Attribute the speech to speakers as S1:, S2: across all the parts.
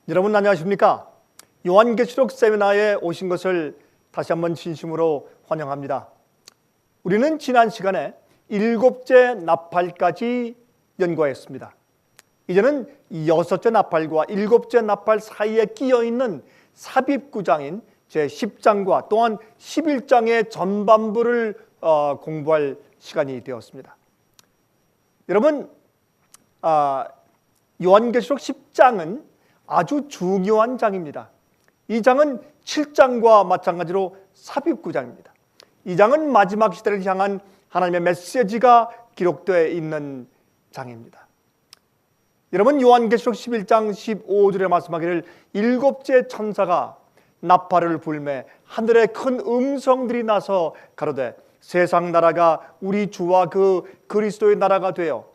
S1: 여러분 안녕하십니까? 요한계시록 세미나에 오신 것을 다시 한번 진심으로 환영합니다. 우리는 지난 시간에 7째 나팔까지 연구했습니다. 이제는 6째 나팔과 7째 나팔 사이에 끼어있는 삽입구장인 제10장과 또한 11장의 전반부를 공부할 시간이 되었습니다. 여러분, 요한계시록 10장은 아주 중요한 장입니다. 이 장은 7장과 마찬가지로 삽입구장입니다. 이 장은 마지막 시대를 향한 하나님의 메시지가 기록되어 있는 장입니다. 여러분, 요한계시록 11장 15절에 말씀하기를 7째 천사가 나팔을 불매 하늘에 큰 음성들이 나서 가로되 세상 나라가 우리 주와 그 그리스도의 나라가 되어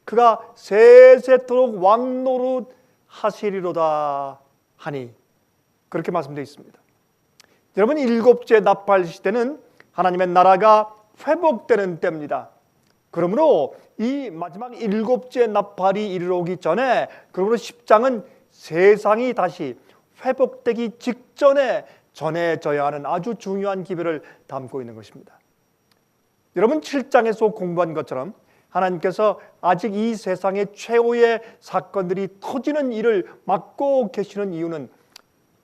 S1: 그가 세세토록 왕노릇 하시리로다 하니, 그렇게 말씀되어 있습니다. 여러분, 7째 나팔 시대는 하나님의 나라가 회복되는 때입니다. 그러므로 이 마지막 7째 나팔이 이르러 오기 전에, 그러므로 10장은 세상이 다시 회복되기 직전에 전해져야 하는 아주 중요한 기별을 담고 있는 것입니다. 여러분, 7장에서 공부한 것처럼 하나님께서 아직 이 세상의 최후의 사건들이 터지는 일을 막고 계시는 이유는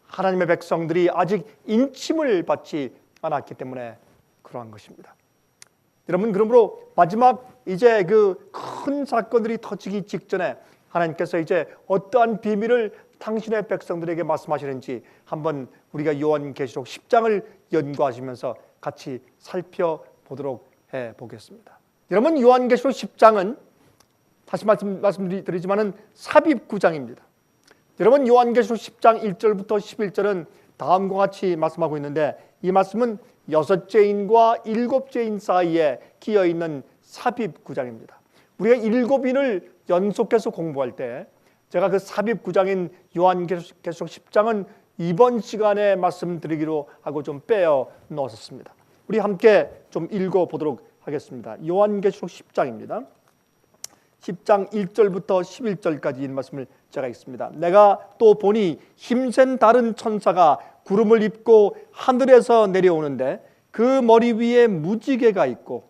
S1: 하나님의 백성들이 아직 인침을 받지 않았기 때문에 그러한 것입니다. 여러분, 그러므로 마지막 이제 그 큰 사건들이 터지기 직전에 하나님께서 이제 어떠한 비밀을 당신의 백성들에게 말씀하시는지 한번 우리가 요한계시록 10장을 연구하시면서 같이 살펴보도록 해보겠습니다. 여러분, 요한계시록 10장은 다시 말씀드리지만은 삽입구장입니다. 여러분, 요한계시록 10장 1절부터 11절은 다음과 같이 말씀하고 있는데, 이 말씀은 6째인과 7째인 사이에 끼어있는 삽입구장입니다. 우리가 7인을 연속해서 공부할 때 제가 그 삽입구장인 요한계시록 10장은 이번 시간에 말씀드리기로 하고 좀 빼어 넣었습니다. 우리 함께 좀 읽어보도록 하겠습니다. 요한계시록 10장입니다. 10장 1절부터 11절까지 이 말씀을 제가 읽습니다. 내가 또 보니 힘센 다른 천사가 구름을 입고 하늘에서 내려오는데 그 머리 위에 무지개가 있고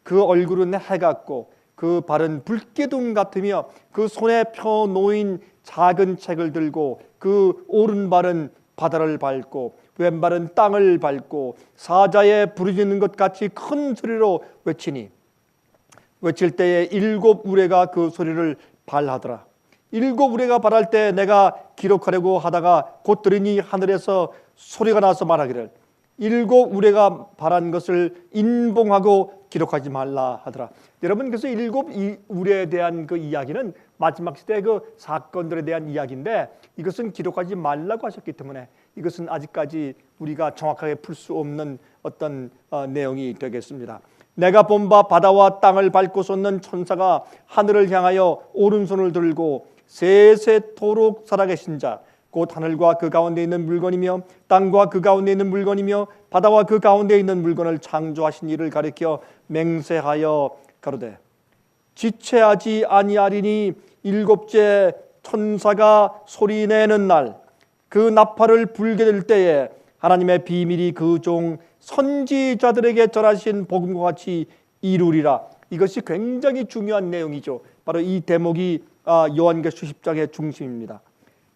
S1: 그 얼굴은 해 같고 그 발은 불기둥 같으며 그 손에 펴 놓인 작은 책을 들고 그 오른발은 바다를 밟고 왼발은 땅을 밟고 사자에 부르짖는 것 같이 큰 소리로 외치니 외칠 때에 7 우레가 그 소리를 발하더라. 7 우레가 발할 때 내가 기록하려고 하다가 곧 들으니 하늘에서 소리가 나서 말하기를 7 우레가 발한 것을 인봉하고 기록하지 말라 하더라. 여러분, 그래서 7 우레에 대한 그 이야기는 마지막 시대의 그 사건들에 대한 이야기인데, 이것은 기록하지 말라고 하셨기 때문에 이것은 아직까지 우리가 정확하게 풀 수 없는 어떤 내용이 되겠습니다. 내가 본 바 바다와 땅을 밟고 솟는 천사가 하늘을 향하여 오른손을 들고 세세토록 살아계신 자 곧 하늘과 그 가운데 있는 물건이며 땅과 그 가운데 있는 물건이며 바다와 그 가운데 있는 물건을 창조하신 이를 가리켜 맹세하여 가로되 지체하지 아니하리니 7째 천사가 소리내는 날 그 나팔을 불게 될 때에 하나님의 비밀이 그 종 선지자들에게 전하신 복음과 같이 이루리라. 이것이 굉장히 중요한 내용이죠. 바로 이 대목이 요한계시록 10장의 중심입니다.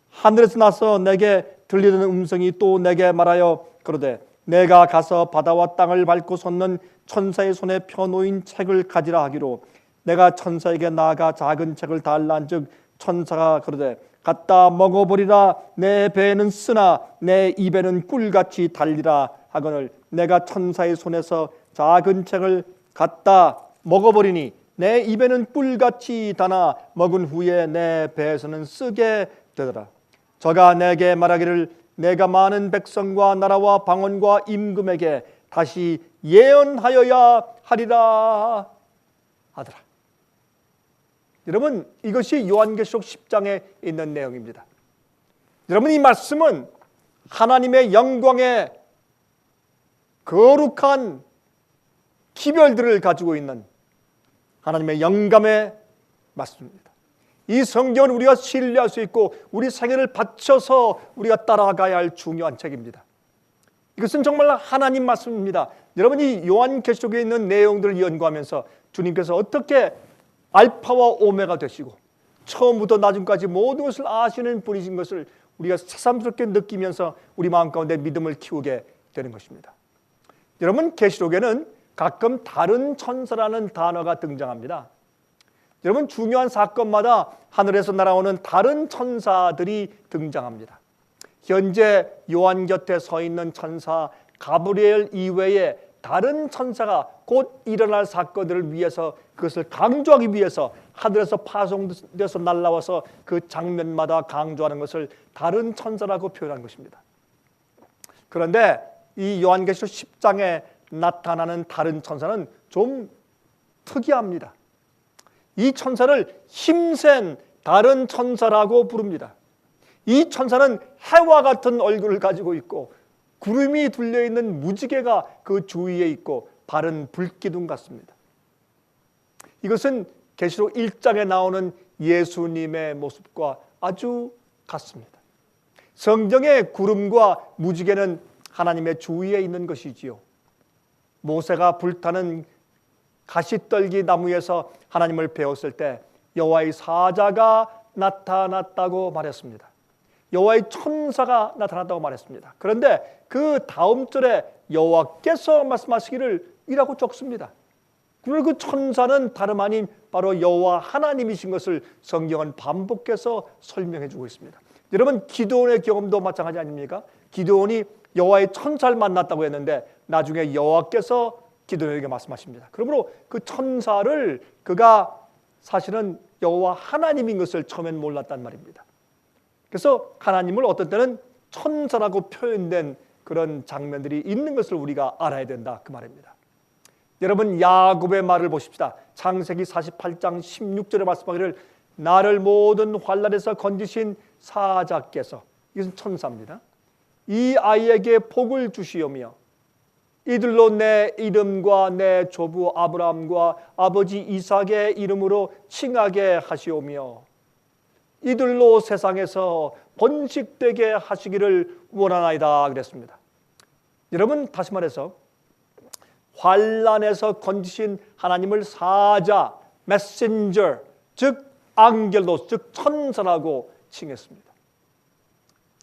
S1: 하늘에서 나서 내게 들리는 음성이 또 내게 말하여 그러되 내가 가서 바다와 땅을 밟고 솟는 천사의 손에 펴놓인 책을 가지라 하기로 내가 천사에게 나아가 작은 책을 달라 한즉 천사가 그러되 갖다 먹어버리라. 내 배에는 쓰나 내 입에는 꿀같이 달리라 하거늘 내가 천사의 손에서 작은 책을 갖다 먹어버리니 내 입에는 꿀같이 다나 먹은 후에 내 배에서는 쓰게 되더라. 저가 내게 말하기를 내가 많은 백성과 나라와 방언과 임금에게 다시 예언하여야 하리라 하더라. 여러분, 이것이 요한계시록 10장에 있는 내용입니다. 여러분, 이 말씀은 하나님의 영광의 거룩한 기별들을 가지고 있는 하나님의 영감의 말씀입니다. 이 성경은 우리가 신뢰할 수 있고 우리 생애를 바쳐서 우리가 따라가야 할 중요한 책입니다. 이것은 정말 하나님 말씀입니다. 여러분이 요한계시록에 있는 내용들을 연구하면서 주님께서 어떻게 알파와 오메가 되시고 처음부터 나중까지 모든 것을 아시는 분이신 것을 우리가 새삼스럽게 느끼면서 우리 마음 가운데 믿음을 키우게 되는 것입니다. 여러분, 계시록에는 가끔 다른 천사라는 단어가 등장합니다. 여러분, 중요한 사건마다 하늘에서 날아오는 다른 천사들이 등장합니다. 현재 요한 곁에 서 있는 천사 가브리엘 이외에 다른 천사가 곧 일어날 사건들을 위해서, 그것을 강조하기 위해서 하늘에서 파송돼서 날아와서 그 장면마다 강조하는 것을 다른 천사라고 표현한 것입니다. 그런데 이 요한계시록 10장에 나타나는 다른 천사는 좀 특이합니다. 이 천사를 힘센 다른 천사라고 부릅니다. 이 천사는 해와 같은 얼굴을 가지고 있고 구름이 둘려있는 무지개가 그 주위에 있고 발은 불기둥 같습니다. 이것은 계시록 1장에 나오는 예수님의 모습과 아주 같습니다. 성경의 구름과 무지개는 하나님의 주위에 있는 것이지요. 모세가 불타는 가시떨기 나무에서 하나님을 배웠을 때 여호와의 사자가 나타났다고 말했습니다. 여호와의 천사가 나타났다고 말했습니다. 그런데 그 다음 절에 여호와께서 말씀하시기를 이라고 적습니다. 그리고 그 천사는 다름 아닌 바로 여호와 하나님이신 것을 성경은 반복해서 설명해 주고 있습니다. 여러분, 기드온의 경험도 마찬가지 아닙니까? 기드온이 여호와의 천사를 만났다고 했는데 나중에 여호와께서 기드온에게 말씀하십니다. 그러므로 그 천사를 그가 사실은 여호와 하나님인 것을 처음엔 몰랐단 말입니다. 그래서 하나님을 어떤 때는 천사라고 표현된 그런 장면들이 있는 것을 우리가 알아야 된다, 그 말입니다. 여러분, 야곱의 말을 보십시다. 창세기 48장 16절에 말씀하기를 나를 모든 환난에서 건지신 사자께서, 이것은 천사입니다, 이 아이에게 복을 주시오며 이들로 내 이름과 내 조부 아브라함과 아버지 이삭의 이름으로 칭하게 하시오며 이들로 세상에서 번식되게 하시기를 원하나이다 그랬습니다. 여러분, 다시 말해서 환난에서 건지신 하나님을 사자, 메신저, 즉 앙겔로스, 즉 천사라고 칭했습니다.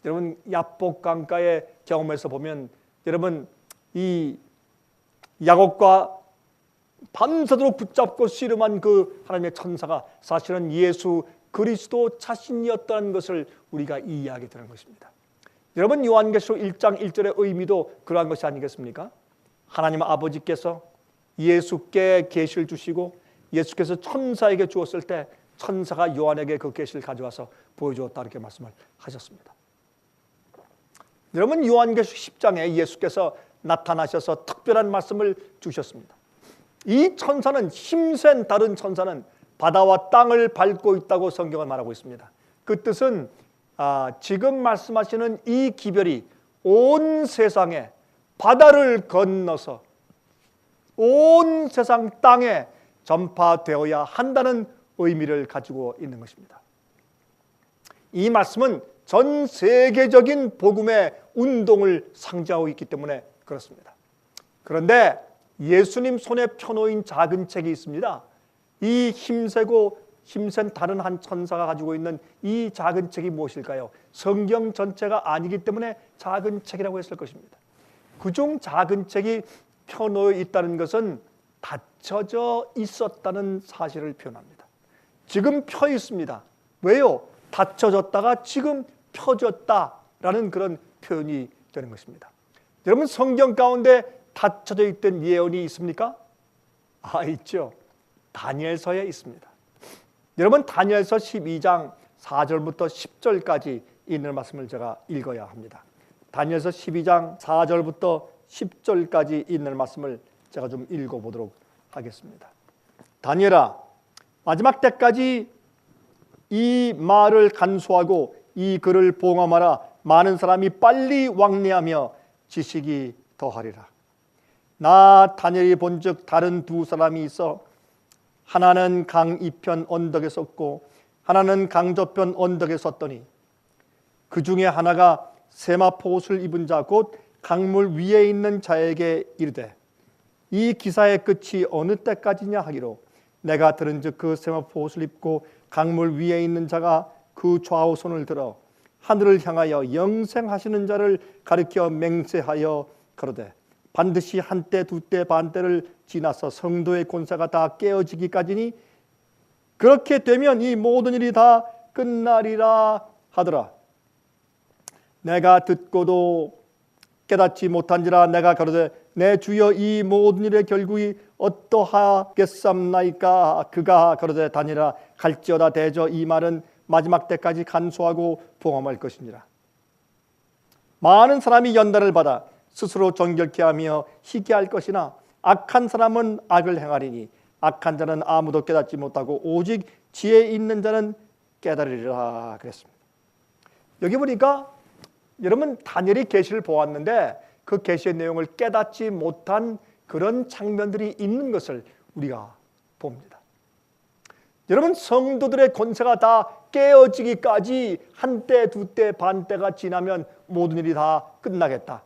S1: 여러분, 야복 강가의 경험에서 보면 여러분, 이 야곱과 밤새도록 붙잡고 씨름한 그 하나님의 천사가 사실은 예수 그리스도 자신이었다는 것을 우리가 이해하게 되는 것입니다. 여러분, 요한계시록 1장 1절의 의미도 그러한 것이 아니겠습니까? 하나님 아버지께서 예수께 계시를 주시고 예수께서 천사에게 주었을 때 천사가 요한에게 그 계시를 가져와서 보여주었다, 이렇게 말씀을 하셨습니다. 여러분, 요한계시록 10장에 예수께서 나타나셔서 특별한 말씀을 주셨습니다. 이 천사는, 힘센 다른 천사는 바다와 땅을 밟고 있다고 성경은 말하고 있습니다. 그 뜻은 지금 말씀하시는 이 기별이 온 세상에 바다를 건너서 온 세상 땅에 전파되어야 한다는 의미를 가지고 있는 것입니다. 이 말씀은 전 세계적인 복음의 운동을 상징하고 있기 때문에 그렇습니다. 그런데 예수님 손에 펴놓인 작은 책이 있습니다. 이 힘세고 힘센 다른 한 천사가 가지고 있는 이 작은 책이 무엇일까요? 성경 전체가 아니기 때문에 작은 책이라고 했을 것입니다. 그중 작은 책이 펴놓여 있다는 것은 닫혀져 있었다는 사실을 표현합니다. 지금 펴 있습니다. 왜요? 닫혀졌다가 지금 펴졌다라는 그런 표현이 되는 것입니다. 여러분, 성경 가운데 닫혀져 있던 예언이 있습니까? 있죠. 다니엘서에 있습니다. 여러분, 다니엘서 12장 4절부터 10절까지 있는 말씀을 제가 읽어야 합니다. 다니엘서 12장 4절부터 10절까지 있는 말씀을 제가 좀 읽어보도록 하겠습니다. 다니엘아, 마지막 때까지 이 말을 간수하고 이 글을 봉함하라. 많은 사람이 빨리 왕래하며 지식이 더하리라. 나 다니엘이 본즉 다른 두 사람이 있어 하나는 강 이편 언덕에 섰고 하나는 강저편 언덕에 섰더니 그 중에 하나가 세마포 옷을 입은 자 곧 강물 위에 있는 자에게 이르되 이 기사의 끝이 어느 때까지냐 하기로 내가 들은즉 그 세마포 옷을 입고 강물 위에 있는 자가 그 좌우 손을 들어 하늘을 향하여 영생하시는 자를 가리켜 맹세하여 가로되 반드시 한때 두때 반때를 지나서 성도의 권세가 다 깨어지기까지니 그렇게 되면 이 모든 일이 다 끝나리라 하더라. 내가 듣고도 깨닫지 못한지라 내가 가로되 내 주여 이 모든 일의 결국이 어떠하겠삼나이까. 그가 가로되 다니라 갈지어다 대저 이 말은 마지막 때까지 간수하고 봉함할 것이니라. 많은 사람이 연단을 받아 스스로 정결케 하며 희게 할 것이나 악한 사람은 악을 행하리니 악한 자는 아무도 깨닫지 못하고 오직 지혜 있는 자는 깨달으리라 그랬습니다. 여기 보니까 여러분 다니엘이 계시를 보았는데 그 계시의 내용을 깨닫지 못한 그런 장면들이 있는 것을 우리가 봅니다. 여러분 성도들의 권세가 다 깨어지기까지 한때 두때 반때가 지나면 모든 일이 다 끝나겠다.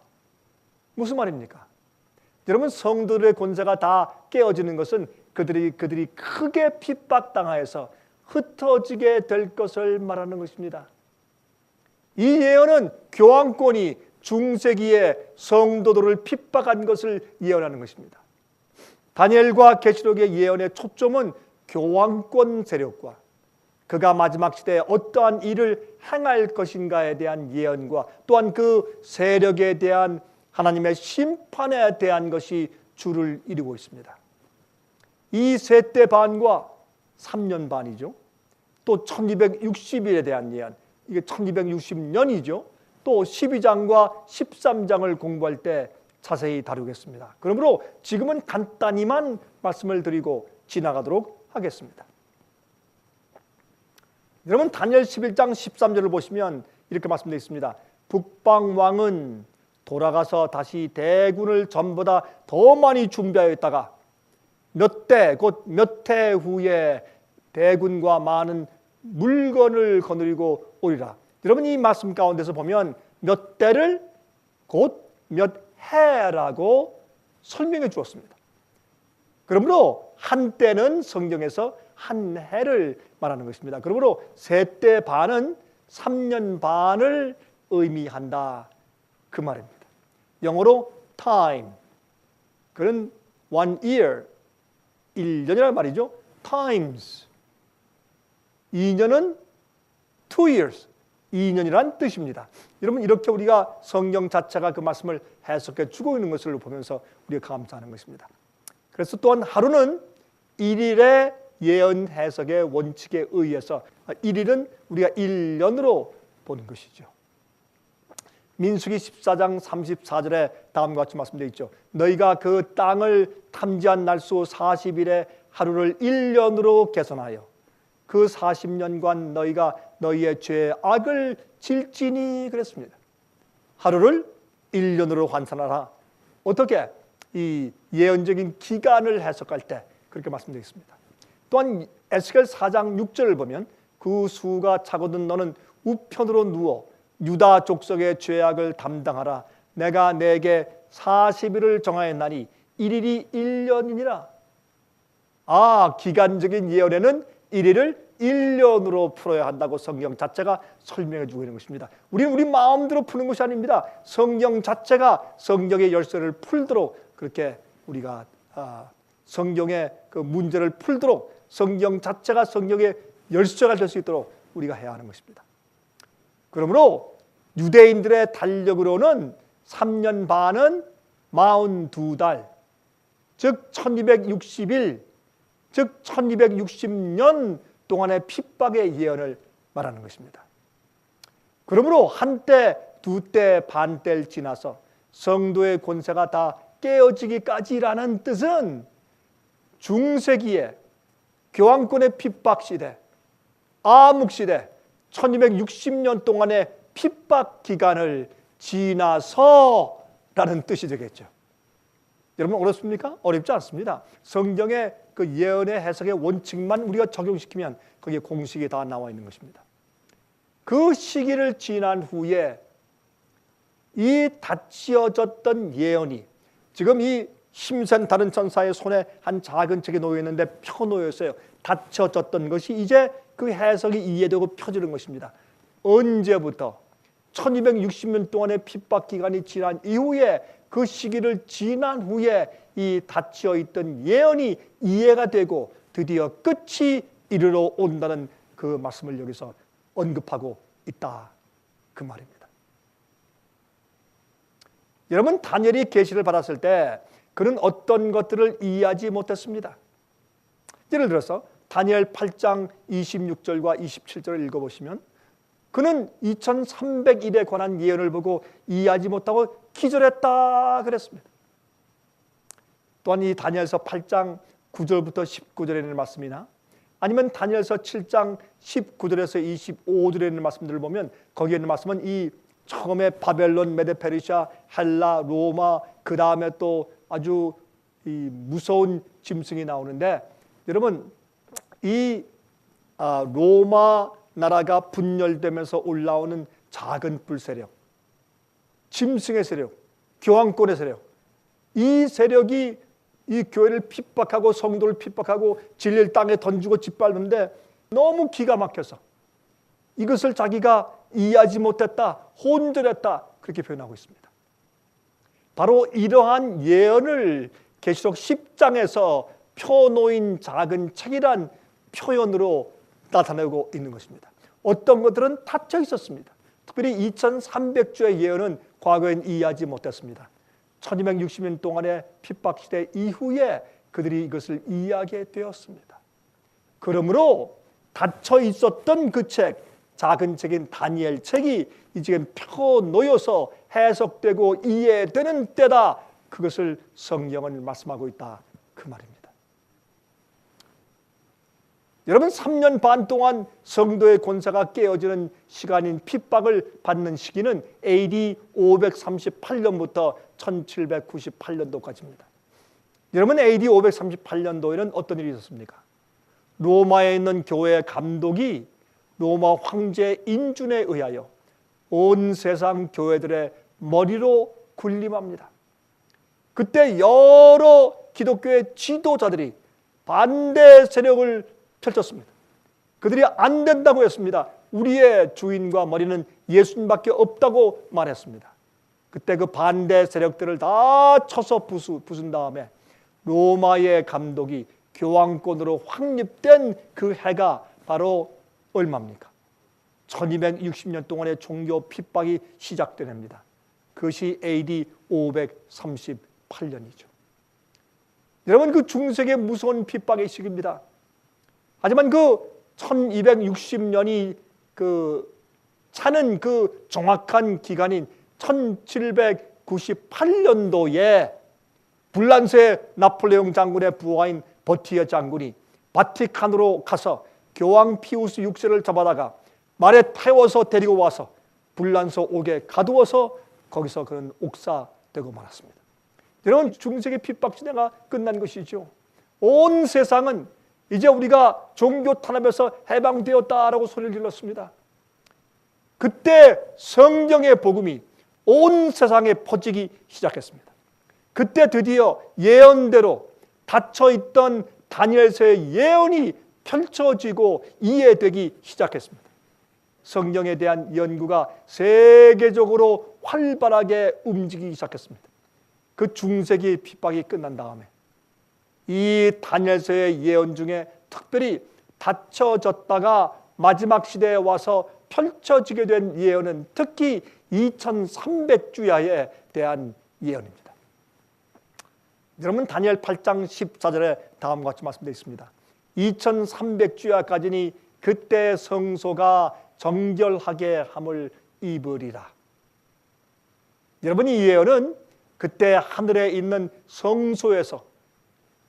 S1: 무슨 말입니까? 여러분 성도들의 권세가 다 깨어지는 것은 그들이 크게 핍박당하여서 흩어지게 될 것을 말하는 것입니다. 이 예언은 교황권이 중세기에 성도들을 핍박한 것을 예언하는 것입니다. 다니엘과 계시록의 예언의 초점은 교황권 세력과 그가 마지막 시대에 어떠한 일을 행할 것인가에 대한 예언과 또한 그 세력에 대한 하나님의 심판에 대한 것이 주를 이루고 있습니다. 이 세대 반과 3년 반이죠. 또 1260일에 대한 예언, 이게 1260년이죠. 또 12장과 13장을 공부할 때 자세히 다루겠습니다. 그러므로 지금은 간단히만 말씀을 드리고 지나가도록 하겠습니다. 여러분 다니엘 11장 13절을 보시면 이렇게 말씀되어 있습니다. 북방 왕은 돌아가서 다시 대군을 전보다 더 많이 준비하였다가 몇 대, 곧 몇 해 후에 대군과 많은 물건을 거느리고 오리라. 여러분 이 말씀 가운데서 보면 몇 대를 곧 몇 해라고 설명해 주었습니다. 그러므로 한 때는 성경에서 한 해를 말하는 것입니다. 그러므로 세 때 반은 3년 반을 의미한다 그 말입니다. 영어로 time, 그는 1 year, 1년이라는 말이죠. times, 2년은 2 years, 2년이란 뜻입니다. 여러분 이렇게 우리가 성경 자체가 그 말씀을 해석해 주고 있는 것을 보면서 우리가 감사하는 것입니다. 그래서 또한 하루는 1일의 예언 해석의 원칙에 의해서 1일은 우리가 1년으로 보는 것이죠. 민수기 14장 34절에 다음과 같이 말씀되어 있죠. 너희가 그 땅을 탐지한 날수 40일에 하루를 1년으로 개선하여 그 40년간 너희가 너희의 죄의 악을 질지니 그랬습니다. 하루를 1년으로 환산하라. 어떻게? 이 예언적인 기간을 해석할 때 그렇게 말씀되어 있습니다. 또한 에스겔 4장 6절을 보면 그 수가 차거든 너는 우편으로 누워 유다 족속의 죄악을 담당하라. 내가 내게 40일을 정하였나니 1일이 1년이니라. 기간적인 예언에는 1일을 1년으로 풀어야 한다고 성경 자체가 설명해 주고 있는 것입니다. 우리는 우리 마음대로 푸는 것이 아닙니다. 성경 자체가 성경의 열쇠를 풀도록 그렇게 우리가 성경의 그 문제를 풀도록 성경 자체가 성경의 열쇠가 될 수 있도록 우리가 해야 하는 것입니다. 그러므로 유대인들의 달력으로는 3년 반은 42달, 즉 1260일, 즉 1260년 동안의 핍박의 예언을 말하는 것입니다. 그러므로 한때, 두때, 반때를 지나서 성도의 권세가 다 깨어지기까지라는 뜻은 중세기에 교황권의 핍박 시대, 암흑 시대, 1260년 동안의 핍박 기간을 지나서라는 뜻이 되겠죠. 여러분 어렵습니까? 어렵지 않습니다. 성경의 그 예언의 해석의 원칙만 우리가 적용시키면 거기에 공식이 다 나와 있는 것입니다. 그 시기를 지난 후에 이 닫혀졌던 예언이 지금 이 힘센 다른 천사의 손에 한 작은 책이 놓여 있는데 펴놓였어요. 닫혀졌던 것이 이제 그 해석이 이해되고 펴지는 것입니다. 언제부터? 1260년 동안의 핍박 기간이 지난 이후에 그 시기를 지난 후에 이 닫혀있던 예언이 이해가 되고 드디어 끝이 이르러 온다는 그 말씀을 여기서 언급하고 있다 그 말입니다. 여러분 다니엘이 계시를 받았을 때 그는 어떤 것들을 이해하지 못했습니다. 예를 들어서 다니엘 8장 26절과 27절을 읽어보시면 그는 2300일에 관한 예언을 보고 이해하지 못하고 기절했다 그랬습니다. 또한 이 다니엘서 8장 9절부터 19절에 있는 말씀이나 아니면 다니엘서 7장 19절에서 25절에 있는 말씀들을 보면 거기에 있는 말씀은 이 처음에 바벨론, 메데페르시아, 헬라, 로마 그 다음에 또 아주 이 무서운 짐승이 나오는데 여러분 이 로마 나라가 분열되면서 올라오는 작은 불세력, 짐승의 세력, 교황권의 세력, 이 세력이 이 교회를 핍박하고 성도를 핍박하고 진리를 땅에 던지고 짓밟는데 너무 기가 막혀서 이것을 자기가 이해하지 못했다, 혼절했다 그렇게 표현하고 있습니다. 바로 이러한 예언을 계시록 10장에서 펴놓인 작은 책이란 표현으로 나타내고 있는 것입니다. 어떤 것들은 닫혀 있었습니다. 특별히 2300주의 예언은 과거엔 이해하지 못했습니다. 1260년 동안의 핍박시대 이후에 그들이 이것을 이해하게 되었습니다. 그러므로 닫혀 있었던 그 책, 작은 책인 다니엘 책이 이제 펴놓여서 해석되고 이해되는 때다. 그것을 성경은 말씀하고 있다. 그 말입니다. 여러분 3년 반 동안 성도의 권세가 깨어지는 시간인 핍박을 받는 시기는 AD 538년부터 1798년도까지입니다. 여러분 AD 538년도에는 어떤 일이 있었습니까? 로마에 있는 교회 감독이 로마 황제 인준에 의하여 온 세상 교회들의 머리로 군림합니다. 그때 여러 기독교의 지도자들이 반대 세력을 펼쳤습니다. 그들이 안 된다고 했습니다. 우리의 주인과 머리는 예수님밖에 없다고 말했습니다. 그때 그 반대 세력들을 다 쳐서 부순 다음에 로마의 감독이 교황권으로 확립된 그 해가 바로 얼마입니까? 1260년 동안의 종교 핍박이 시작된 해입니다. 그것이 AD 538년이죠. 여러분 그 중세의 무서운 핍박의 시기입니다. 하지만 그 1260년이 그 차는 그 정확한 기간인 1798년도에 불란서의 나폴레옹 장군의 부하인 버티어 장군이 바티칸으로 가서 교황 피우스 6세를 잡아다가 말에 태워서 데리고 와서 불란서 옥에 가두어서 거기서 그는 옥사되고 말았습니다. 여러분 중세기 핍박 시대가 끝난 것이죠. 온 세상은 이제 우리가 종교 탄압에서 해방되었다라고 소리를 질렀습니다. 그때 성경의 복음이 온 세상에 퍼지기 시작했습니다. 그때 드디어 예언대로 닫혀있던 다니엘서의 예언이 펼쳐지고 이해되기 시작했습니다. 성경에 대한 연구가 세계적으로 활발하게 움직이기 시작했습니다. 그 중세기 핍박이 끝난 다음에 이 다니엘서의 예언 중에 특별히 닫혀졌다가 마지막 시대에 와서 펼쳐지게 된 예언은 특히 2300주야에 대한 예언입니다. 여러분 다니엘 8장 14절에 다음과 같이 말씀되어 있습니다. 2300주야까지니 그때 성소가 정결하게 함을 입으리라. 여러분 이 예언은 그때 하늘에 있는 성소에서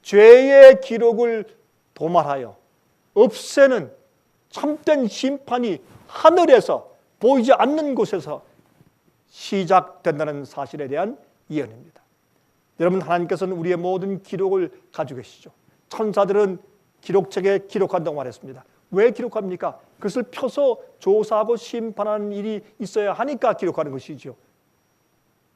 S1: 죄의 기록을 도말하여 없애는 참된 심판이 하늘에서 보이지 않는 곳에서 시작된다는 사실에 대한 예언입니다. 여러분, 하나님께서는 우리의 모든 기록을 가지고 계시죠. 천사들은 기록책에 기록한다고 말했습니다. 왜 기록합니까? 그것을 펴서 조사하고 심판하는 일이 있어야 하니까 기록하는 것이죠.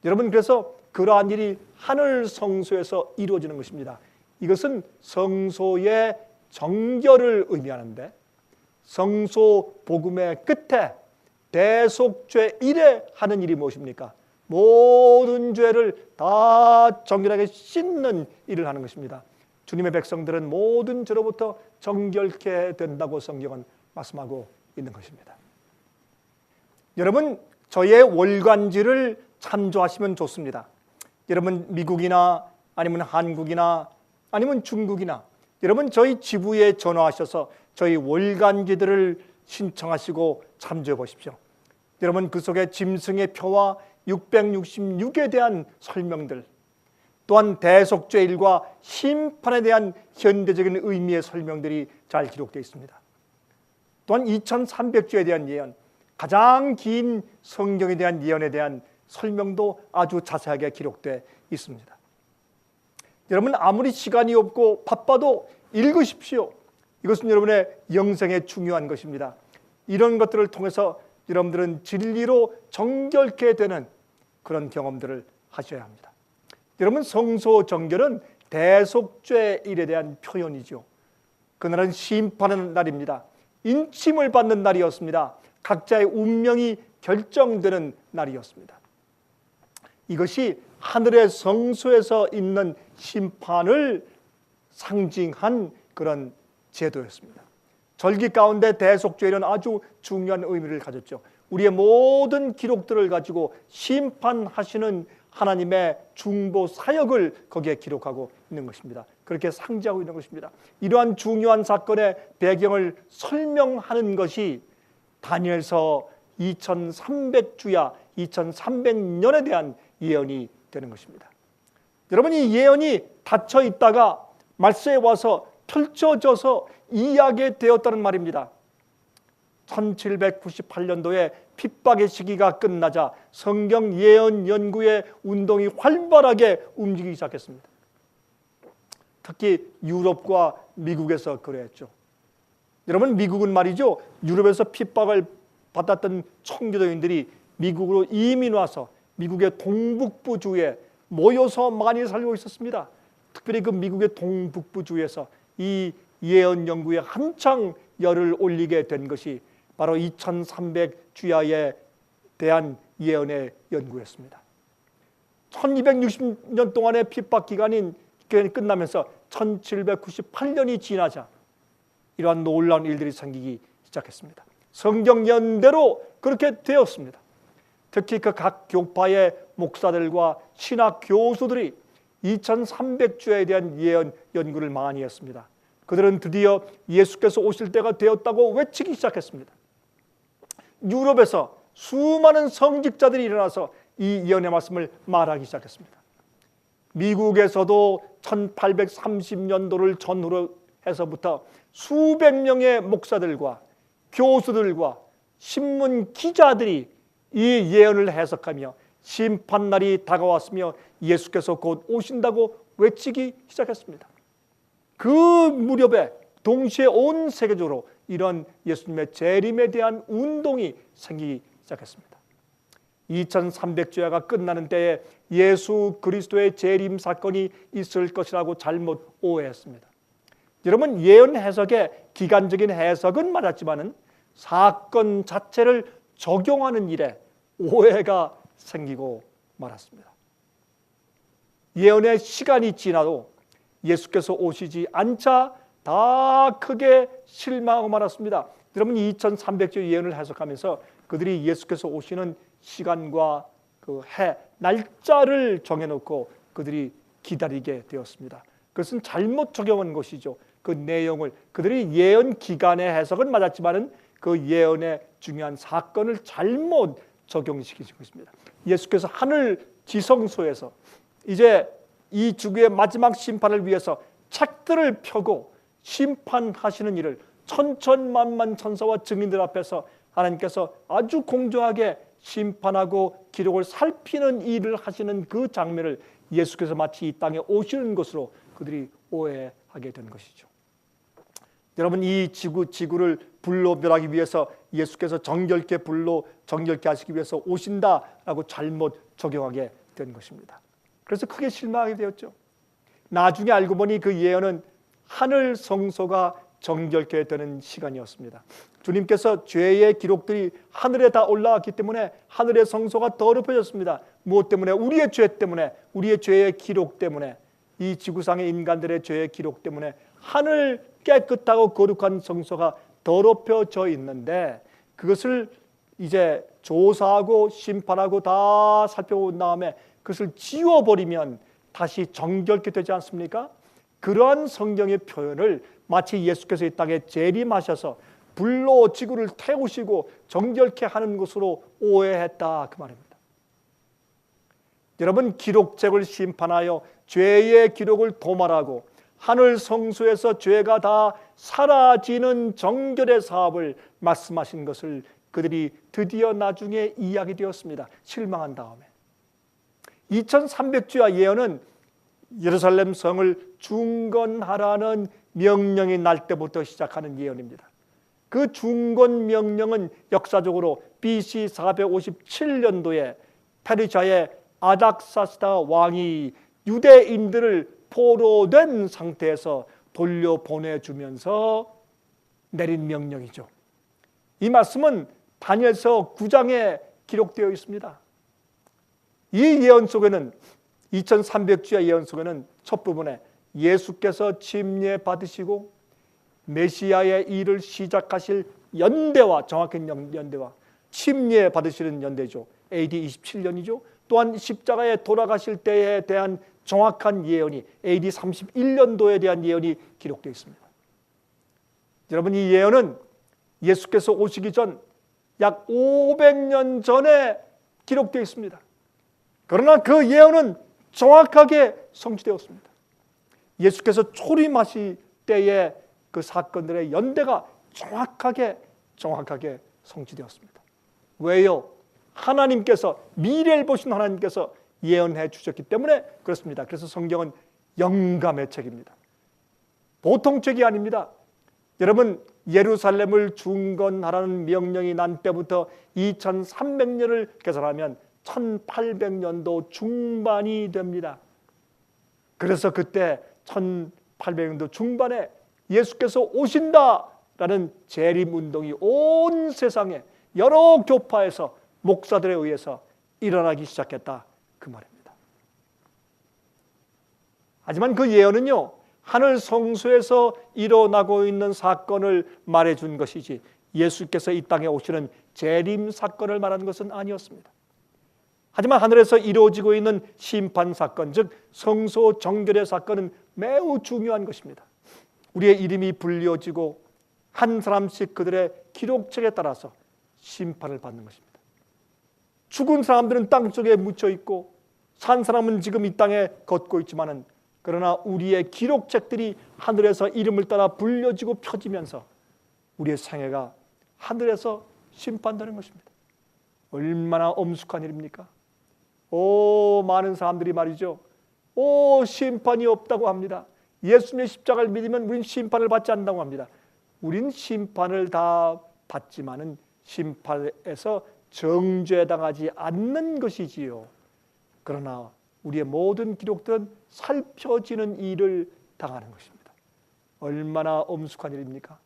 S1: 여러분, 그래서 그러한 일이 하늘 성소에서 이루어지는 것입니다. 이것은 성소의 정결을 의미하는데, 성소 복음의 끝에 대속죄 일에 하는 일이 무엇입니까? 모든 죄를 다 정결하게 씻는 일을 하는 것입니다. 주님의 백성들은 모든 죄로부터 정결케 된다고 성경은 말씀하고 있는 것입니다. 여러분, 저의 월간지를 참조하시면 좋습니다. 여러분, 미국이나 아니면 한국이나 아니면 중국이나 여러분, 저희 지부에 전화하셔서 저희 월간지들을 신청하시고 참조해 보십시오. 여러분, 그 속에 짐승의 표와 666에 대한 설명들, 또한 대속죄일과 심판에 대한 현대적인 의미의 설명들이 잘 기록되어 있습니다. 또한 2300주에 대한 예언, 가장 긴 성경에 대한 예언에 대한 설명도 아주 자세하게 기록되어 있습니다. 여러분, 아무리 시간이 없고 바빠도 읽으십시오. 이것은 여러분의 영생에 중요한 것입니다. 이런 것들을 통해서 여러분들은 진리로 정결케 되는 그런 경험들을 하셔야 합니다. 여러분, 성소 정결은 대속죄 일에 대한 표현이죠. 그날은 심판하는 날입니다. 인침을 받는 날이었습니다. 각자의 운명이 결정되는 날이었습니다. 이것이 하늘의 성소에서 있는 심판을 상징한 그런 제도였습니다. 절기 가운데 대속죄일은 아주 중요한 의미를 가졌죠. 우리의 모든 기록들을 가지고 심판하시는 하나님의 중보 사역을 거기에 기록하고 있는 것입니다. 그렇게 상징하고 있는 것입니다. 이러한 중요한 사건의 배경을 설명하는 것이 다니엘서 2300주야 2300년에 대한 예언이 되는 것입니다. 여러분, 이 예언이 닫혀 있다가 말세에 와서 펼쳐져서 이야기가 되었다는 말입니다. 1798년도에 핍박의 시기가 끝나자 성경 예언 연구의 운동이 활발하게 움직이기 시작했습니다. 특히 유럽과 미국에서 그랬죠. 여러분, 미국은 말이죠, 유럽에서 핍박을 받았던 청교도인들이 미국으로 이민 와서 미국의 동북부 주에 모여서 많이 살고 있었습니다. 특별히 그 미국의 동북부 주에서 이 예언 연구에 한창 열을 올리게 된 것이 바로 2300주야에 대한 예언의 연구였습니다. 1260년 동안의 핍박 기간이 끝나면서 1798년이 지나자 이러한 놀라운 일들이 생기기 시작했습니다. 성경 예언대로 그렇게 되었습니다. 특히 그 각 교파의 목사들과 신학 교수들이 2300주에 대한 예언 연구를 많이 했습니다. 그들은 드디어 예수께서 오실 때가 되었다고 외치기 시작했습니다. 유럽에서 수많은 성직자들이 일어나서 이 예언의 말씀을 말하기 시작했습니다. 미국에서도 1830년도를 전후로 해서부터 수백 명의 목사들과 교수들과 신문 기자들이 이 예언을 해석하며 심판날이 다가왔으며 예수께서 곧 오신다고 외치기 시작했습니다. 그 무렵에 동시에 온 세계적으로 이런 예수님의 재림에 대한 운동이 생기기 시작했습니다. 2300주야가 끝나는 때에 예수 그리스도의 재림 사건이 있을 것이라고 잘못 오해했습니다. 여러분, 예언 해석의 기간적인 해석은 맞았지만은 사건 자체를 적용하는 일에 오해가 생기고 말았습니다. 예언의 시간이 지나도 예수께서 오시지 않자 다 크게 실망하고 말았습니다. 여러분, 2300주 예언을 해석하면서 그들이 예수께서 오시는 시간과 그 해, 날짜를 정해놓고 그들이 기다리게 되었습니다. 그것은 잘못 적용한 것이죠. 그 내용을 그들이 예언 기간의 해석은 맞았지만은 그 예언의 중요한 사건을 잘못 적용시키신 것입니다. 예수께서 하늘 지성소에서 이제 이 주기의 마지막 심판을 위해서 책들을 펴고 심판하시는 일을 천천만만 천사와 증인들 앞에서 하나님께서 아주 공정하게 심판하고 기록을 살피는 일을 하시는 그 장면을 예수께서 마치 이 땅에 오시는 것으로 그들이 오해하게 된 것이죠. 여러분, 이 지구를 불로 멸하기 위해서 예수께서 정결케 불로 정결케 하시기 위해서 오신다라고 잘못 적용하게 된 것입니다. 그래서 크게 실망하게 되었죠. 나중에 알고 보니 그 예언은 하늘 성소가 정결케 되는 시간이었습니다. 주님께서 죄의 기록들이 하늘에 다 올라왔기 때문에 하늘의 성소가 더럽혀졌습니다. 무엇 때문에? 우리의 죄 때문에, 우리의 죄의 기록 때문에, 이 지구상의 인간들의 죄의 기록 때문에 하늘 깨끗하고 거룩한 성소가 더럽혀져 있는데, 그것을 이제 조사하고 심판하고 다 살펴본 다음에 그것을 지워버리면 다시 정결케 되지 않습니까? 그러한 성경의 표현을 마치 예수께서 이 땅에 재림하셔서 불로 지구를 태우시고 정결케 하는 것으로 오해했다, 그 말입니다. 여러분, 기록책을 심판하여 죄의 기록을 도말하고 하늘 성소에서 죄가 다 사라지는 정결의 사업을 말씀하신 것을 그들이 드디어 나중에 이해하게 되었습니다. 실망한 다음에 2300주야 예언은 예루살렘 성을 중건하라는 명령이 날 때부터 시작하는 예언입니다. 그 중건 명령은 역사적으로 BC 457년도에 페르시아의 아닥사스다 왕이 유대인들을 포로된 상태에서 돌려보내주면서 내린 명령이죠. 이 말씀은 다니엘서 9장에 기록되어 있습니다. 이 예언 속에는 2300주의 예언 속에는 첫 부분에 예수께서 침례 받으시고 메시아의 일을 시작하실 연대와, 정확한 연대와 침례 받으시는 연대죠. AD 27년이죠. 또한 십자가에 돌아가실 때에 대한 정확한 예언이 AD 31년도에 대한 예언이 기록되어 있습니다. 여러분, 이 예언은 예수께서 오시기 전 약 500년 전에 기록되어 있습니다. 그러나 그 예언은 정확하게 성취되었습니다. 예수께서 초림하실 때의 그 사건들의 연대가 정확하게 성취되었습니다. 왜요? 하나님께서, 미래를 보신 하나님께서 예언해 주셨기 때문에 그렇습니다. 그래서 성경은 영감의 책입니다. 보통 책이 아닙니다. 여러분, 예루살렘을 중건하라는 명령이 난 때부터 2300년을 계산하면 1800년도 중반이 됩니다. 그래서 그때 1800년도 중반에 예수께서 오신다라는 재림운동이 온 세상에 여러 교파에서 목사들에 의해서 일어나기 시작했다, 그 말입니다. 하지만 그 예언은요, 하늘 성소에서 일어나고 있는 사건을 말해준 것이지 예수께서 이 땅에 오시는 재림 사건을 말하는 것은 아니었습니다. 하지만 하늘에서 이루어지고 있는 심판 사건, 즉 성소 정결의 사건은 매우 중요한 것입니다. 우리의 이름이 불려지고 한 사람씩 그들의 기록책에 따라서 심판을 받는 것입니다. 죽은 사람들은 땅속에 묻혀 있고 산 사람은 지금 이 땅에 걷고 있지만은, 그러나 우리의 기록책들이 하늘에서 이름을 따라 불려지고 펴지면서 우리의 생애가 하늘에서 심판되는 것입니다. 얼마나 엄숙한 일입니까? 많은 사람들이 말이죠, 심판이 없다고 합니다. 예수님의 십자가를 믿으면 우린 심판을 받지 않는다고 합니다. 우린 심판을 다 받지만은 심판에서 정죄당하지 않는 것이지요. 그러나 우리의 모든 기록들은 살펴지는 일을 당하는 것입니다. 얼마나 엄숙한 일입니까?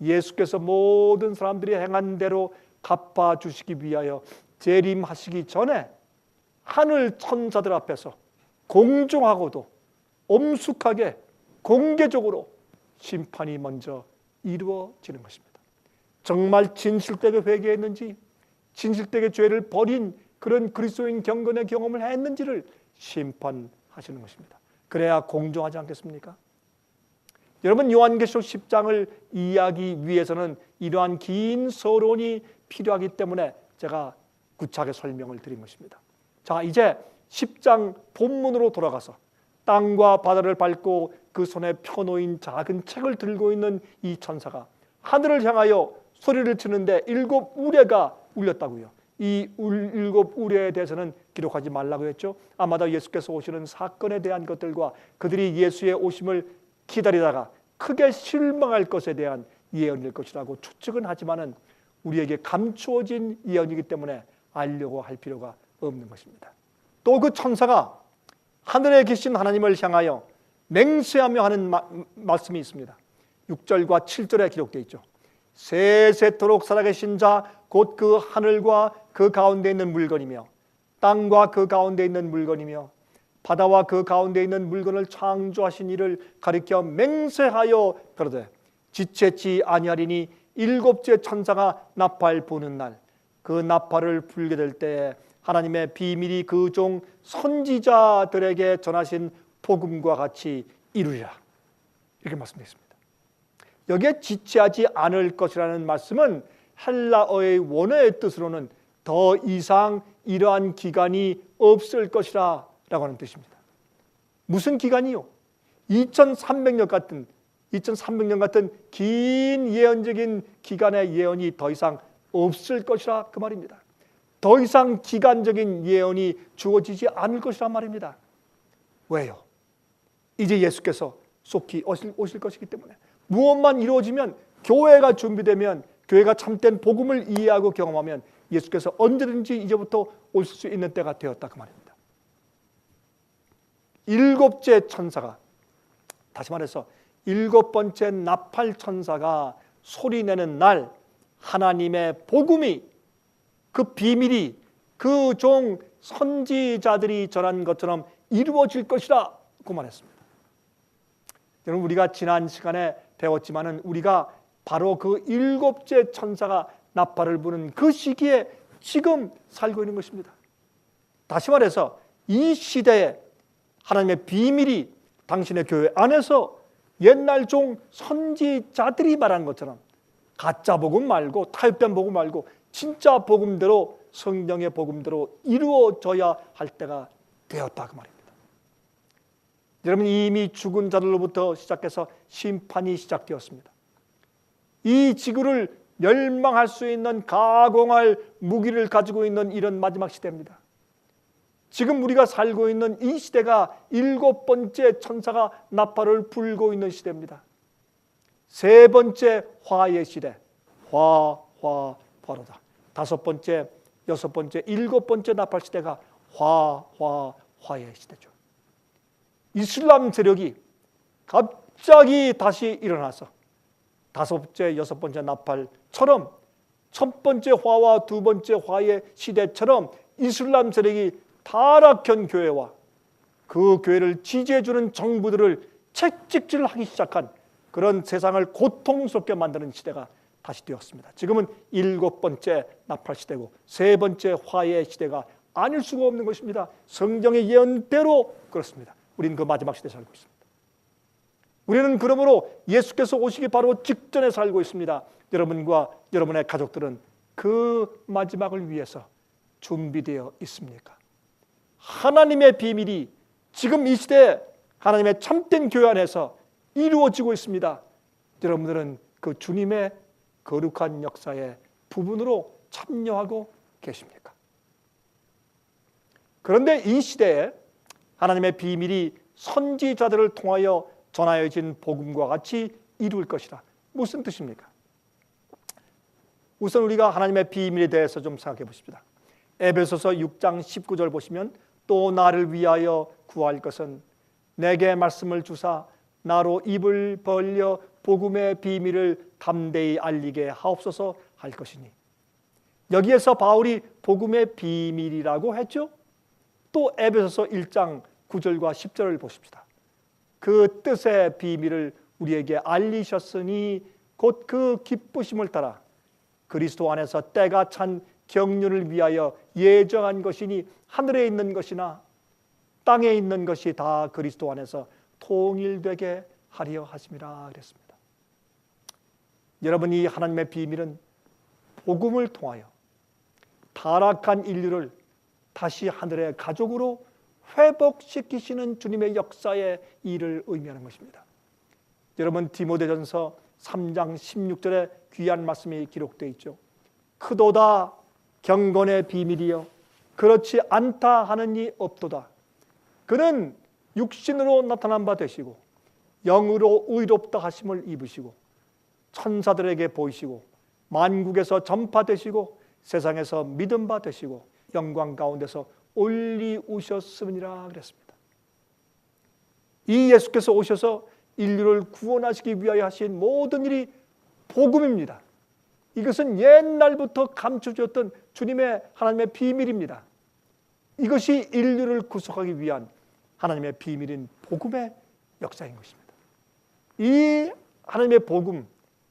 S1: 예수께서 모든 사람들이 행한 대로 갚아주시기 위하여 재림하시기 전에 하늘 천사들 앞에서 공정하고도 엄숙하게 공개적으로 심판이 먼저 이루어지는 것입니다. 정말 진실되게 회개했는지, 진실되게 죄를 버린 그런 그리스도인 경건의 경험을 했는지를 심판하시는 것입니다. 그래야 공정하지 않겠습니까? 여러분, 요한계시록 10장을 이해하기 위해서는 이러한 긴 서론이 필요하기 때문에 제가 구차하게 설명을 드린 것입니다. 자, 이제 10장 본문으로 돌아가서 땅과 바다를 밟고 그 손에 펴놓인 작은 책을 들고 있는 이 천사가 하늘을 향하여 소리를 치는데 7 우레가 울렸다고요. 이 일곱 우레에 대해서는 기록하지 말라고 했죠. 아마도 예수께서 오시는 사건에 대한 것들과 그들이 예수의 오심을 기다리다가 크게 실망할 것에 대한 예언일 것이라고 추측은 하지만은 우리에게 감추어진 예언이기 때문에 알려고 할 필요가 없는 것입니다. 또 그 천사가 하늘에 계신 하나님을 향하여 맹세하며 하는 말씀이 있습니다. 6절과 7절에 기록되어 있죠. 세세토록 살아계신 자 곧 그 하늘과 그 가운데 있는 물건이며 땅과 그 가운데 있는 물건이며 바다와 그 가운데 있는 물건을 창조하신 이를 가리켜 맹세하여 그러되 지체치 아니하리니 일곱째 천사가 나팔 부는 날 그 나팔을 불게 될 때에 하나님의 비밀이 그 종 선지자들에게 전하신 복음과 같이 이루리라. 이렇게 말씀되었습니다. 여기에 지체하지 않을 것이라는 말씀은 헬라어의 원어의 뜻으로는 더 이상 이러한 기간이 없을 것이라 라고 하는 뜻입니다. 무슨 기간이요? 2300년 같은 긴 예언적인 기간의 예언이 더 이상 없을 것이라 그 말입니다. 더 이상 기간적인 예언이 주어지지 않을 것이란 말입니다. 왜요? 이제 예수께서 속히 오실 것이기 때문에 무엇만 이루어지면 교회가 준비되면 교회가 참된 복음을 이해하고 경험하면 예수께서 언제든지 이제부터 오실 수 있는 때가 되었다 그 말입니다. 일곱째 천사가 다시 말해서 일곱 번째 나팔 천사가 소리내는 날 하나님의 복음이 그 비밀이 그 종 선지자들이 전한 것처럼 이루어질 것이라 그 말했습니다. 여러분 우리가 지난 시간에 배웠지만은 우리가 바로 그 일곱째 천사가 나팔을 부는 그 시기에 지금 살고 있는 것입니다. 다시 말해서 이 시대에 하나님의 비밀이 당신의 교회 안에서 옛날 종 선지자들이 말한 것처럼 가짜 복음 말고 타협된 복음 말고 진짜 복음대로 성경의 복음대로 이루어져야 할 때가 되었다 그 말입니다. 여러분 이미 죽은 자들로부터 시작해서 심판이 시작되었습니다. 이 지구를 멸망할 수 있는 가공할 무기를 가지고 있는 이런 마지막 시대입니다. 지금 우리가 살고 있는 이 시대가 일곱 번째 천사가 나팔을 불고 있는 시대입니다. 세 번째 화의 시대, 화로다. 다섯 번째, 여섯 번째, 일곱 번째 나팔 시대가 화의 시대죠. 이슬람 세력이 갑자기 다시 일어나서 다섯 번째, 여섯 번째 나팔처럼 첫 번째 화와 두 번째 화의 시대처럼 이슬람 세력이 타락한 교회와 그 교회를 지지해주는 정부들을 채찍질하기 시작한 그런 세상을 고통스럽게 만드는 시대가 다시 되었습니다. 지금은 일곱 번째 나팔 시대고 세 번째 화의 시대가 아닐 수가 없는 것입니다. 성경의 예언대로 그렇습니다. 우리는 그 마지막 시대에 살고 있습니다. 우리는 그러므로 예수께서 오시기 바로 직전에 살고 있습니다. 여러분과 여러분의 가족들은 그 마지막을 위해서 준비되어 있습니까? 하나님의 비밀이 지금 이 시대에 하나님의 참된 교회 안에서 이루어지고 있습니다. 여러분들은 그 주님의 거룩한 역사의 부분으로 참여하고 계십니까? 그런데 이 시대에 하나님의 비밀이 선지자들을 통하여 전하여진 복음과 같이 이룰 것이라. 무슨 뜻입니까? 우선 우리가 하나님의 비밀에 대해서 좀 생각해 보십시다. 에베소서 6장 19절 보시면 또 나를 위하여 구할 것은 내게 말씀을 주사 나로 입을 벌려 복음의 비밀을 담대히 알리게 하옵소서 할 것이니. 여기에서 바울이 복음의 비밀이라고 했죠. 또 에베소서 1장 9절과 10절을 보십시다. 그 뜻의 비밀을 우리에게 알리셨으니 곧 그 기쁘심을 따라 그리스도 안에서 때가 찬 경륜을 위하여 예정한 것이니 하늘에 있는 것이나 땅에 있는 것이 다 그리스도 안에서 통일되게 하려 하심이라 그랬습니다. 여러분 이 하나님의 비밀은 복음을 통하여 타락한 인류를 다시 하늘의 가족으로 회복시키시는 주님의 역사의 일을 의미하는 것입니다. 여러분 디모데전서 3장 16절에 귀한 말씀이 기록되어 있죠. 크도다 경건의 비밀이요 그렇지 않다 하는 이 없도다. 그는 육신으로 나타난 바 되시고 영으로 의롭다 하심을 입으시고 천사들에게 보이시고 만국에서 전파되시고 세상에서 믿음 바 되시고 영광 가운데서 올리우셨음이니라 그랬습니다. 이 예수께서 오셔서 인류를 구원하시기 위하여 하신 모든 일이 복음입니다. 이것은 옛날부터 감춰졌던 주님의 하나님의 비밀입니다. 이것이 인류를 구속하기 위한 하나님의 비밀인 복음의 역사인 것입니다. 이 하나님의 복음,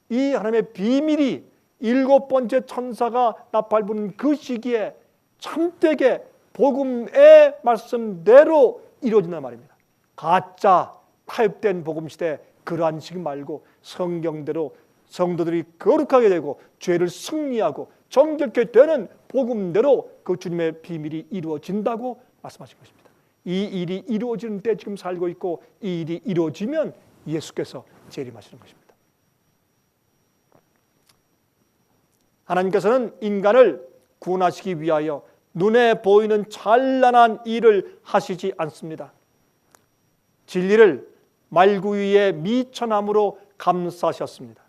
S1: 이 하나님의 비밀이 7번째 천사가 나팔 부는 그 시기에 참되게 복음의 말씀대로 이루어진단 말입니다. 가짜 타협된 복음 시대 그러한 식 말고 성경대로 성도들이 거룩하게 되고 죄를 승리하고 정결케 되는 복음대로 그 주님의 비밀이 이루어진다고 말씀하신 것입니다. 이 일이 이루어지는 때 지금 살고 있고 이 일이 이루어지면 예수께서 재림하시는 것입니다. 하나님께서는 인간을 구원하시기 위하여 눈에 보이는 찬란한 일을 하시지 않습니다. 진리를 말구 위에 미천함으로 감싸셨습니다.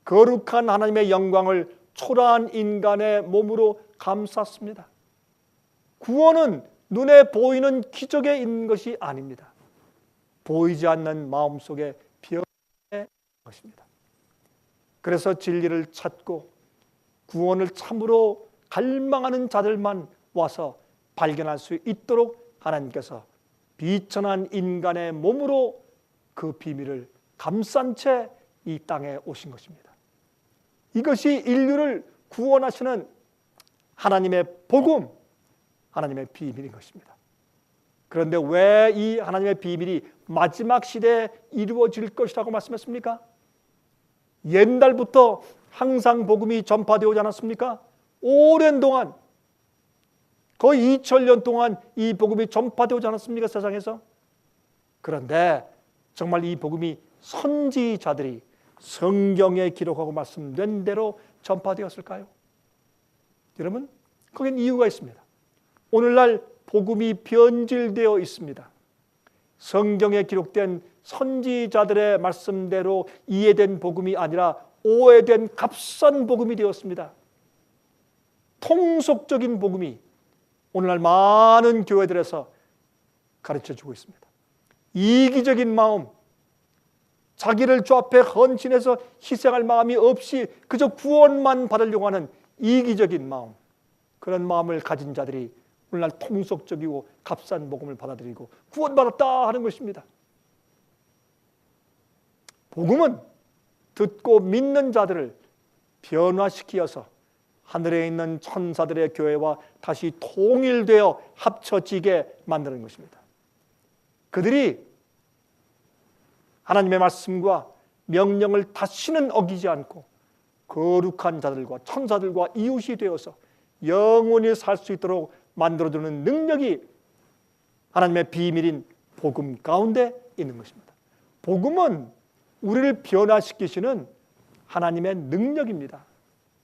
S1: 거룩한 하나님의 영광을 초라한 인간의 몸으로 감쌌습니다. 구원은 눈에 보이는 기적에 있는 것이 아닙니다. 보이지 않는 마음속의 변화의 것입니다. 그래서 진리를 찾고 구원을 참으로 갈망하는 자들만 와서 발견할 수 있도록 하나님께서 비천한 인간의 몸으로 그 비밀을 감싼 채 이 땅에 오신 것입니다. 이것이 인류를 구원하시는 하나님의 복음, 하나님의 비밀인 것입니다. 그런데 왜 이 하나님의 비밀이 마지막 시대에 이루어질 것이라고 말씀했습니까? 옛날부터 항상 복음이 전파되어 오지 않았습니까? 오랜 동안 거의 2000년 동안 이 복음이 전파되어 오지 않았습니까? 세상에서. 그런데 정말 이 복음이 선지자들이 성경에 기록하고 말씀된 대로 전파되었을까요? 여러분, 거긴 이유가 있습니다. 오늘날 복음이 변질되어 있습니다. 성경에 기록된 선지자들의 말씀대로 이해된 복음이 아니라 오해된 값싼 복음이 되었습니다. 통속적인 복음이 오늘날 많은 교회들에서 가르쳐주고 있습니다. 이기적인 마음, 자기를 주 앞에 헌신해서 희생할 마음이 없이 그저 구원만 받으려고 하는 이기적인 마음, 그런 마음을 가진 자들이 오늘날 통속적이고 값싼 복음을 받아들이고 구원받았다 하는 것입니다. 복음은 듣고 믿는 자들을 변화시키어서 하늘에 있는 천사들의 교회와 다시 통일되어 합쳐지게 만드는 것입니다. 그들이 하나님의 말씀과 명령을 다시는 어기지 않고 거룩한 자들과 천사들과 이웃이 되어서 영원히 살 수 있도록 만들어주는 능력이 하나님의 비밀인 복음 가운데 있는 것입니다. 복음은 우리를 변화시키시는 하나님의 능력입니다.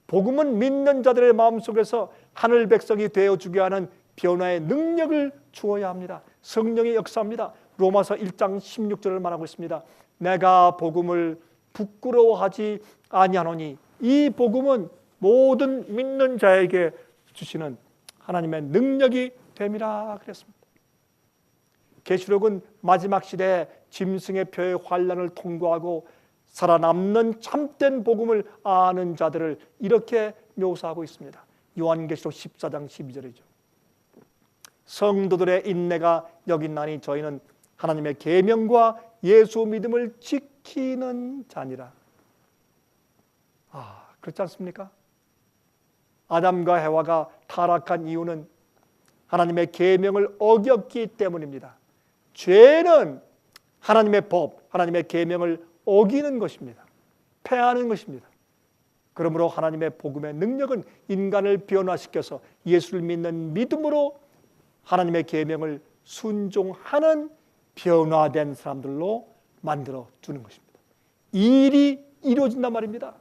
S1: 복음은 믿는 자들의 마음속에서 하늘 백성이 되어주게 하는 변화의 능력을 주어야 합니다. 성령의 역사입니다. 로마서 1장 16절을 말하고 있습니다. 내가 복음을 부끄러워하지 아니하노니 이 복음은 모든 믿는 자에게 주시는 하나님의 능력이 됨이라 그랬습니다. 계시록은 마지막 시대에 짐승의 표의 환난을 통과하고 살아남는 참된 복음을 아는 자들을 이렇게 묘사하고 있습니다. 요한계시록 14장 12절이죠. 성도들의 인내가 여긴나니 저희는 하나님의 계명과 예수 믿음을 지키는 자니라. 그렇지 않습니까? 아담과 해와가 타락한 이유는 하나님의 계명을 어겼기 때문입니다. 죄는 하나님의 법, 하나님의 계명을 어기는 것입니다. 패하는 것입니다. 그러므로 하나님의 복음의 능력은 인간을 변화시켜서 예수를 믿는 믿음으로 하나님의 계명을 순종하는 변화된 사람들로 만들어 주는 것입니다. 이 일이 이루어진단 말입니다.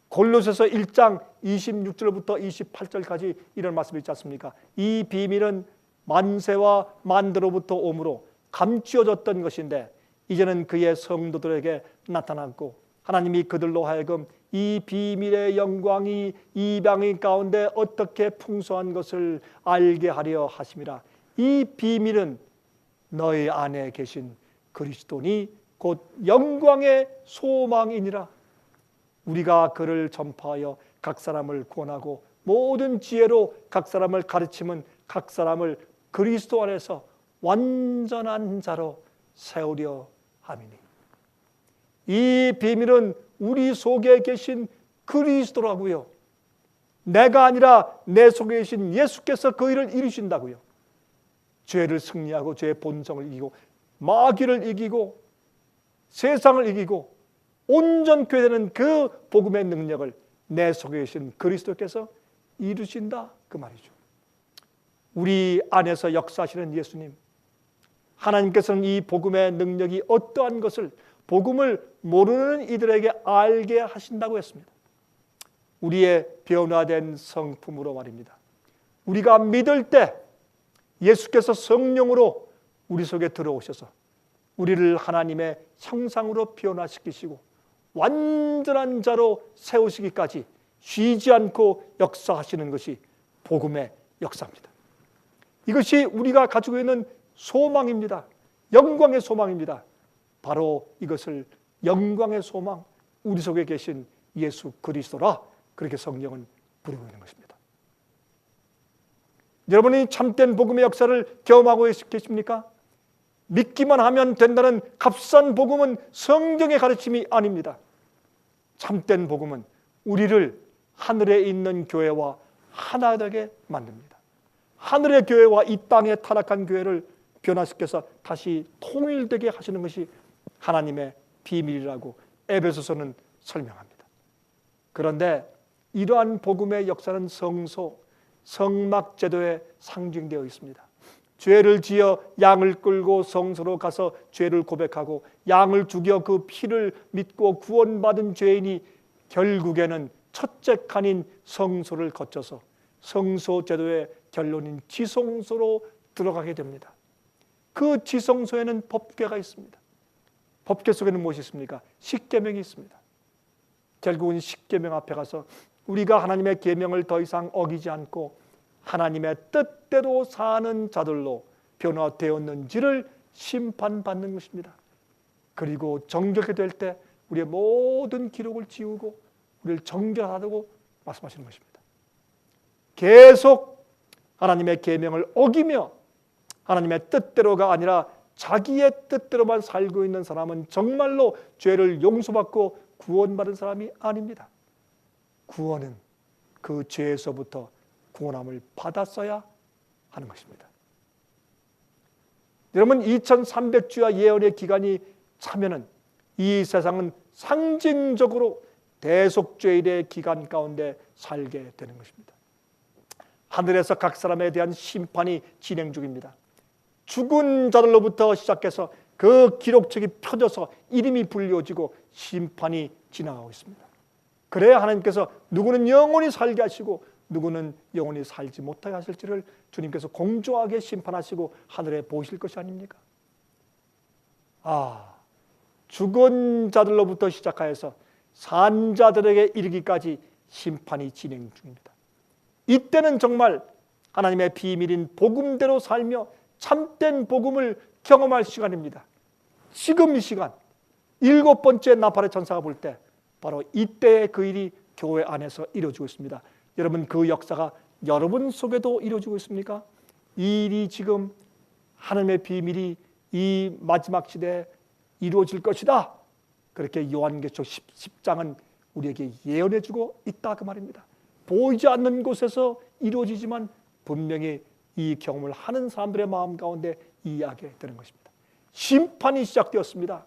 S1: 골로새서 1장 26절부터 28절까지 이런 말씀이 있지 않습니까? 이 비밀은 만세와 만대로부터 오므로 감추어졌던 것인데 이제는 그의 성도들에게 나타났고 하나님이 그들로 하여금 이 비밀의 영광이 이방인 가운데 어떻게 풍성한 것을 알게 하려 하심이라. 이 비밀은 너희 안에 계신 그리스도니 곧 영광의 소망이니라. 우리가 그를 전파하여 각 사람을 구원하고 모든 지혜로 각 사람을 가르치면 각 사람을 그리스도 안에서 완전한 자로 세우려 함이니. 이 비밀은 우리 속에 계신 그리스도라고요. 내가 아니라 내 속에 계신 예수께서 그 일을 이루신다고요. 죄를 승리하고 죄의 본성을 이기고 마귀를 이기고 세상을 이기고 온전케 되는 그 복음의 능력을 내 속에 계신 그리스도께서 이루신다 그 말이죠. 우리 안에서 역사하시는 예수님, 하나님께서는 이 복음의 능력이 어떠한 것을 복음을 모르는 이들에게 알게 하신다고 했습니다. 우리의 변화된 성품으로 말입니다. 우리가 믿을 때 예수께서 성령으로 우리 속에 들어오셔서 우리를 하나님의 형상으로 변화시키시고 완전한 자로 세우시기까지 쉬지 않고 역사하시는 것이 복음의 역사입니다. 이것이 우리가 가지고 있는 소망입니다. 영광의 소망입니다. 바로 이것을 영광의 소망, 우리 속에 계신 예수 그리스도라 그렇게 성경은 부르고 있는 것입니다. 여러분이 참된 복음의 역사를 경험하고 계십니까? 믿기만 하면 된다는 값싼 복음은 성경의 가르침이 아닙니다. 참된 복음은 우리를 하늘에 있는 교회와 하나 되게 만듭니다. 하늘의 교회와 이 땅에 타락한 교회를 변화시켜서 다시 통일되게 하시는 것이 하나님의 비밀이라고 에베소서는 설명합니다. 그런데 이러한 복음의 역사는 성소, 성막 제도에 상징되어 있습니다. 죄를 지어 양을 끌고 성소로 가서 죄를 고백하고 양을 죽여 그 피를 믿고 구원받은 죄인이 결국에는 첫째 칸인 성소를 거쳐서 성소 제도의 결론인 지성소로 들어가게 됩니다. 그 지성소에는 법궤가 있습니다. 법궤 속에는 무엇이 있습니까? 십계명이 있습니다. 결국은 십계명 앞에 가서 우리가 하나님의 계명을 더 이상 어기지 않고 하나님의 뜻대로 사는 자들로 변화되었는지를 심판받는 것입니다. 그리고 정결케 될 때 우리의 모든 기록을 지우고 우리를 정결하다고 말씀하시는 것입니다. 계속 하나님의 계명을 어기며 하나님의 뜻대로가 아니라 자기의 뜻대로만 살고 있는 사람은 정말로 죄를 용서받고 구원받은 사람이 아닙니다. 구원은 그 죄에서부터 구원함을 받았어야 하는 것입니다. 여러분, 2300주야 예언의 기간이 차면은 이 세상은 상징적으로 대속죄일의 기간 가운데 살게 되는 것입니다. 하늘에서 각 사람에 대한 심판이 진행 중입니다. 죽은 자들로부터 시작해서 그 기록책이 펴져서 이름이 불려지고 심판이 지나가고 있습니다. 그래야 하나님께서 누구는 영원히 살게 하시고 누구는 영원히 살지 못하게 하실지를 주님께서 공정하게 심판하시고 하늘에 보실 것이 아닙니까? 죽은 자들로부터 시작하여서 산 자들에게 이르기까지 심판이 진행 중입니다. 이때는 정말 하나님의 비밀인 복음대로 살며 참된 복음을 경험할 시간입니다. 지금 이 시간, 7번째 나팔의 천사가 볼 때 바로 이때의 그 일이 교회 안에서 이루어지고 있습니다. 여러분, 그 역사가 여러분 속에도 이루어지고 있습니까? 이 일이 지금 하나님의 비밀이 이 마지막 시대에 이루어질 것이다. 그렇게 요한계시록 10장은 우리에게 예언해주고 있다 그 말입니다. 보이지 않는 곳에서 이루어지지만 분명히 이 경험을 하는 사람들의 마음 가운데 이해하게 되는 것입니다. 심판이 시작되었습니다.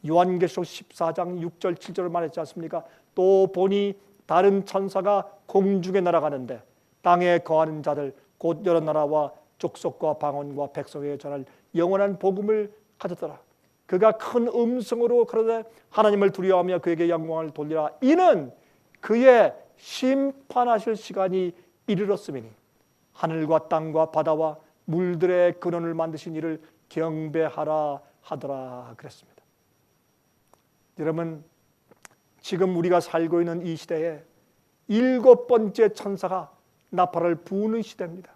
S1: 요한계시록 14장 6절 7절을 말했지 않습니까? 또 보니 다른 천사가 공중에 날아가는데 땅에 거하는 자들 곧 여러 나라와 족속과 방언과 백성에게 전할 영원한 복음을 가졌더라. 그가 큰 음성으로 그러되 하나님을 두려워하며 그에게 영광을 돌리라. 이는 그의 심판하실 시간이 이르렀으니 하늘과 땅과 바다와 물들의 근원을 만드신 이를 경배하라 하더라 그랬습니다. 여러분, 지금 우리가 살고 있는 이 시대에 7번째 천사가 나팔을 부는 시대입니다.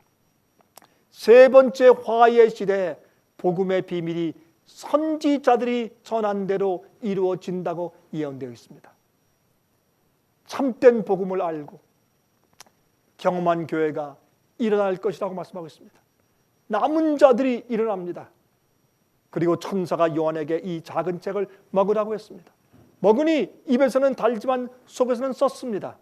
S1: 3번째 화의 시대에 복음의 비밀이 선지자들이 전한 대로 이루어진다고 예언되어 있습니다. 참된 복음을 알고 경험한 교회가 일어날 것이라고 말씀하고 있습니다. 남은 자들이 일어납니다. 그리고 천사가 요한에게 이 작은 책을 먹으라고 했습니다. 먹으니 입에서는 달지만 속에서는 썼습니다.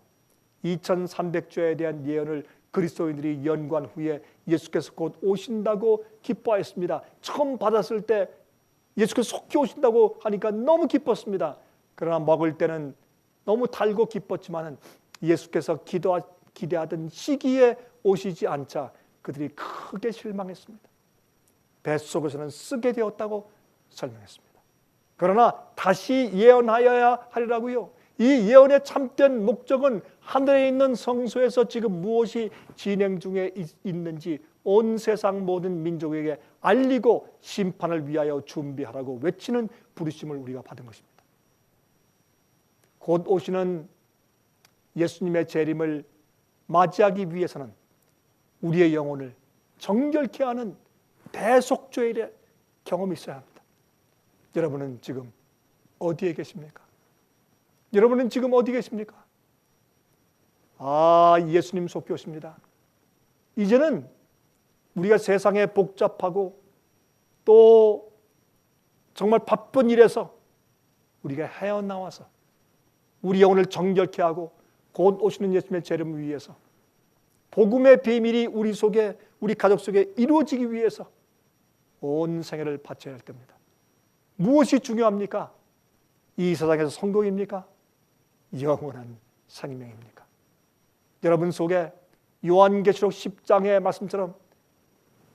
S1: 2300주에 대한 예언을 그리스도인들이 연구한 후에 예수께서 곧 오신다고 기뻐했습니다. 처음 받았을 때 예수께서 속히 오신다고 하니까 너무 기뻤습니다. 그러나 먹을 때는 너무 달고 기뻤지만 예수께서 기대하던 시기에 오시지 않자 그들이 크게 실망했습니다. 뱃속에서는 쓰게 되었다고 설명했습니다. 그러나 다시 예언하여야 하리라고요. 이 예언의 참된 목적은 하늘에 있는 성소에서 지금 무엇이 진행 중에 있는지 온 세상 모든 민족에게 알리고 심판을 위하여 준비하라고 외치는 부르심을 우리가 받은 것입니다. 곧 오시는 예수님의 재림을 맞이하기 위해서는 우리의 영혼을 정결케 하는 대속죄의 경험이 있어야 합니다. 여러분은 지금 어디에 계십니까? 여러분은 지금 어디 계십니까? 예수님 속히 오십니다. 이제는 우리가 세상에 복잡하고 또 정말 바쁜 일에서 우리가 헤어나와서 우리 영혼을 정결케 하고 곧 오시는 예수님의 재림을 위해서 복음의 비밀이 우리 속에 우리 가족 속에 이루어지기 위해서 온 생애를 바쳐야 할 때입니다. 무엇이 중요합니까? 이 세상에서 성공입니까? 영원한 생명입니까? 여러분 속에 요한계시록 10장의 말씀처럼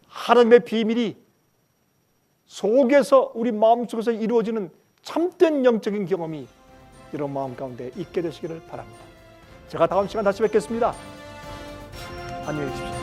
S1: 하나님의 비밀이 속에서 우리 마음속에서 이루어지는 참된 영적인 경험이 여러분 마음 가운데 있게 되시기를 바랍니다. 제가 다음 시간 다시 뵙겠습니다. 안녕히 계십시오.